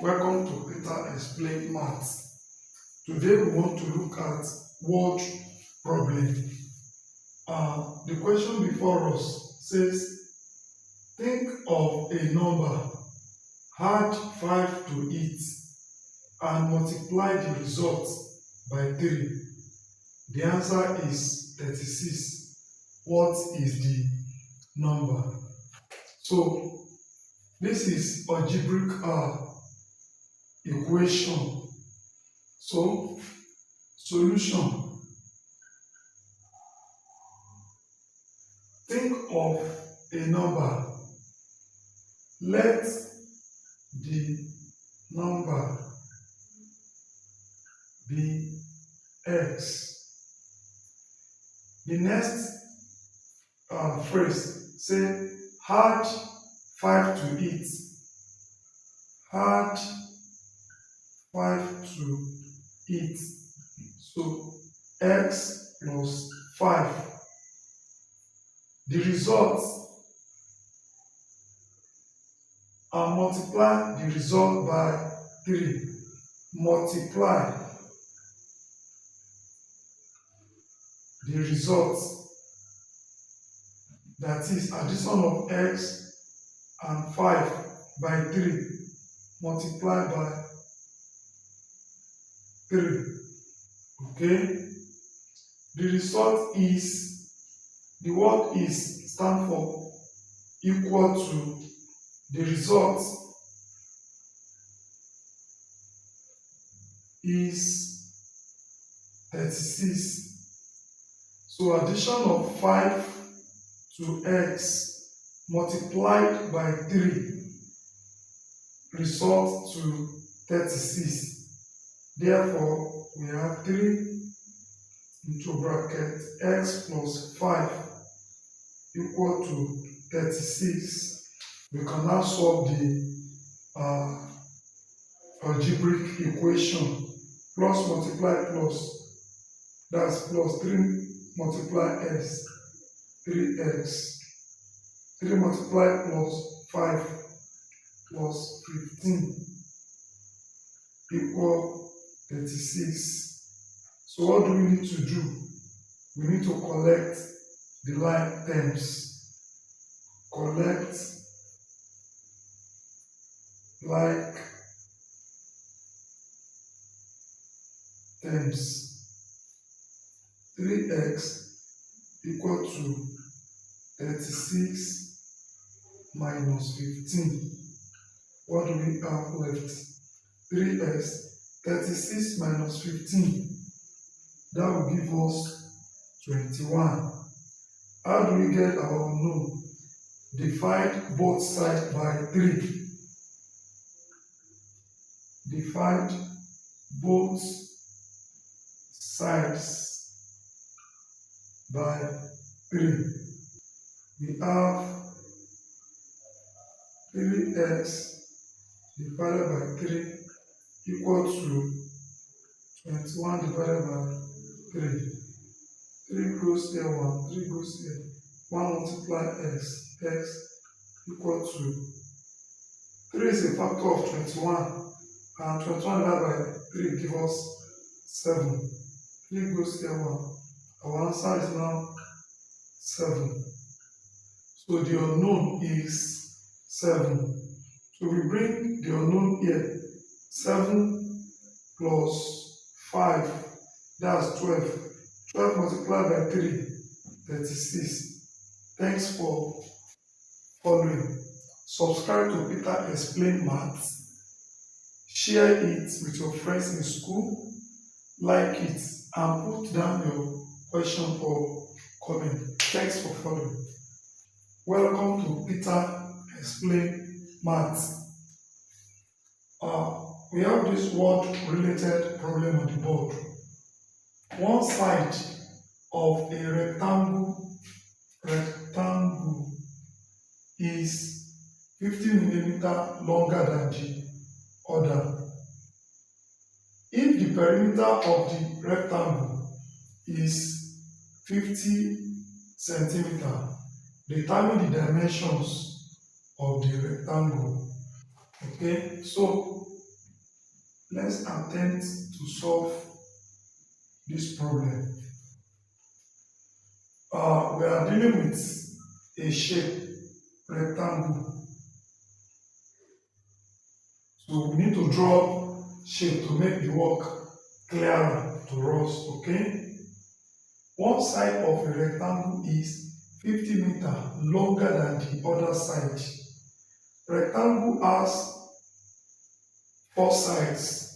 Welcome to Peter Explain Maths. Today we want to look at word problem. The question before us says, think of a number, add 5 to it and multiply the result by 3. The answer is 36. What is the number? So this is algebraic equation. So solution: think of a number, let the number be x. The next phrase say add 5 to it. Add 5 to it. So x plus 5. The result, and multiply the result by 3. Multiply the result, that is addition of x and 5 by 3. Multiply by 3. Okay, the result is, the word is stand for equal to, the result is 36. So addition of 5 to x multiplied by 3 results to 36. Therefore, we have 3 into bracket x plus 5 equal to 36. We can now solve the algebraic equation. Plus multiply plus, that's plus 3 multiply x, 3x. 3 multiply plus 5 plus 15 equal 36. So what do we need to do? We need to collect the like terms. Collect like terms. 3x equal to 36 minus 15. What do we have left? 3x. 36 minus 15. That will give us 21. How do we get our unknown? Divide both sides by 3. Divide both sides by 3. We have 3x divided by 3 equal to 21 divided by 3. 3 goes here, 1, 3 goes here. 1 multiply x, x equal to 3 is a factor of 21, and 21 divided by 3 gives us 7. 3 goes here, 1. Our answer is now 7. So the unknown is 7. So we bring the unknown here. 7 plus 5, that's 12. 12 multiplied by 3, 36. Thanks for following. Subscribe to Peter Explain Maths. Share it with your friends in school. Like it and put down your question or comment. Thanks for following. Welcome to Peter Explain Maths. We have this word related problem on the board. One side of a rectangle is 50 mm longer than the other. If the perimeter of the rectangle is 50 centimeters, determine the dimensions of the rectangle. Okay, so let's attempt to solve this problem. We are dealing with a shape, rectangle. So we need to draw shape to make the work clearer to us, okay? One side of a rectangle is 50 meters longer than the other side. Rectangle has four sides,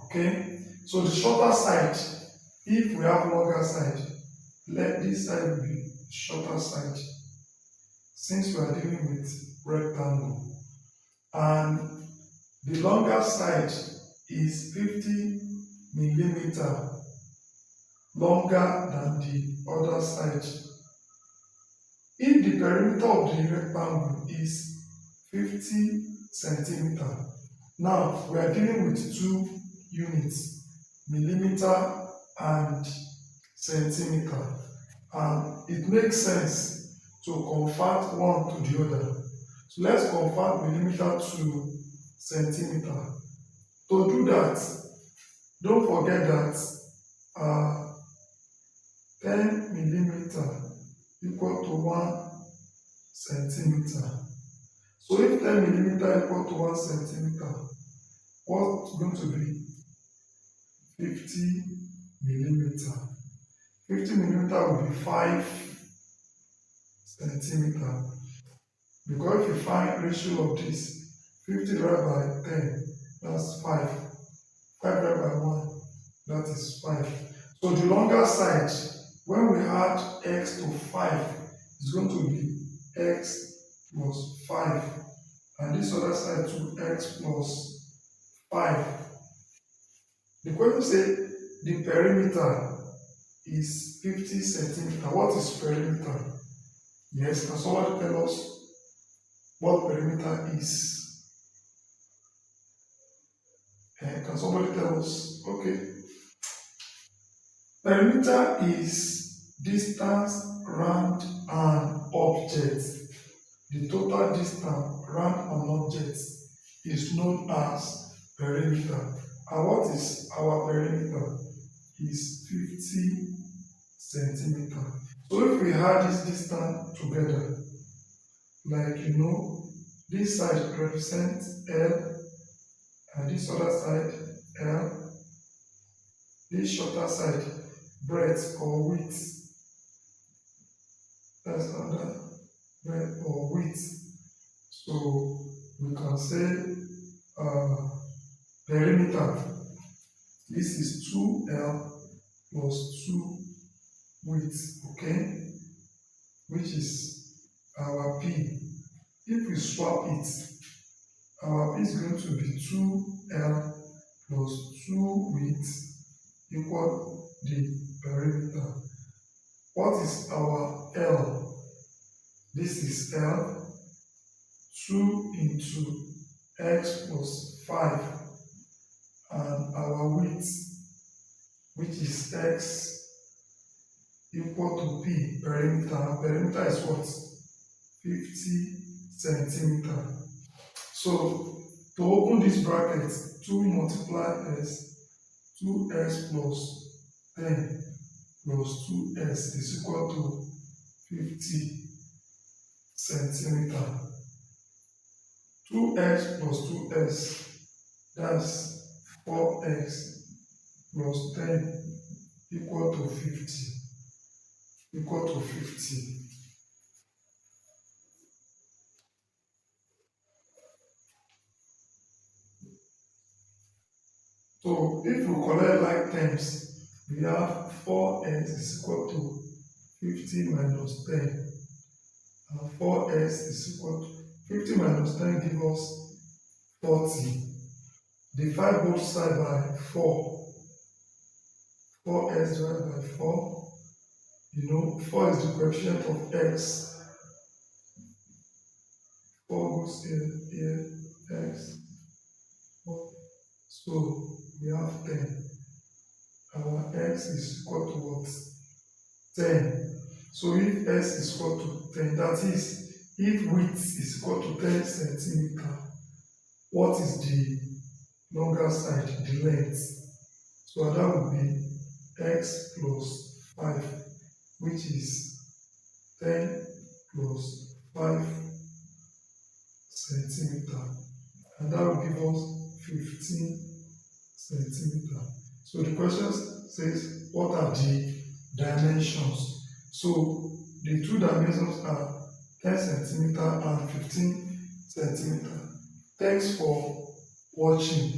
okay? So the shorter side, if we have longer side, let this side be shorter side, since we are dealing with rectangle. And the longer side is 50 millimeter longer than the other side. If the perimeter of the rectangle is 50 centimeter, now we are dealing with two units, millimeter and centimeter, and it makes sense to convert one to the other. So let's convert millimeter to centimeter. To do that, don't forget that 10 millimeter equal to 1 centimeter. So if 10 millimeter equal to 1 centimeter, what's going to be 50 millimeter? 50 millimeter will be 5 centimeter. Because if you find ratio of this, 50 divided by 10, that's 5. 5 divided by 1, that is 5. So the longer side, when we add x to 5, it's going to be x plus 5. And this other side to x plus 5. The question says the perimeter is 50 centimeter. What is perimeter? Yes, can somebody tell us what perimeter is? Can somebody tell us? Okay. Perimeter is distance round an object. The total distance round an object is known as perimeter. And what is our perimeter? Is 50 centimeter. So if we add this distance together, like this side represents L, and this other side L, this shorter side breadth or width, that's another breadth or width. So we can say perimeter, this is 2L plus 2 width, okay, which is our P. If we swap it, our P is going to be 2L plus 2 width equal the perimeter. What is our L? This is L, 2 into x plus 5, and our width, which is x, equal to P, perimeter. Perimeter is what? 50 centimeter. So to open this bracket, 2 multiplied s, 2x plus 10 plus 2s is equal to 50 centimeter. 2x plus 2s, that's 4x plus 10 equal to 50. Equal to 50. So if we collect like terms, we have 4x is equal to 50 minus 10. And 4x is equal to 50 minus 10 gives us 40. Divide both sides by 4. 4x divided by 4. 4 is the coefficient of x. 4 goes here, x. 4. So we have 10. Our x is equal to what? 10. So if s is equal to 10, that is, if width is equal to 10 centimeter, what is the longer side, the length. So that would be x plus 5, which is 10 plus 5 centimeter, and that will give us 15 centimeter. So the question says, what are the dimensions? So the two dimensions are 10 centimeter and 15 centimeter. Thanks for watching.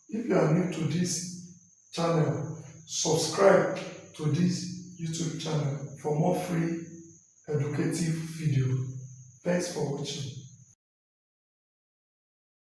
If you are new to this channel, subscribe to this YouTube channel for more free educative video. Thanks for watching.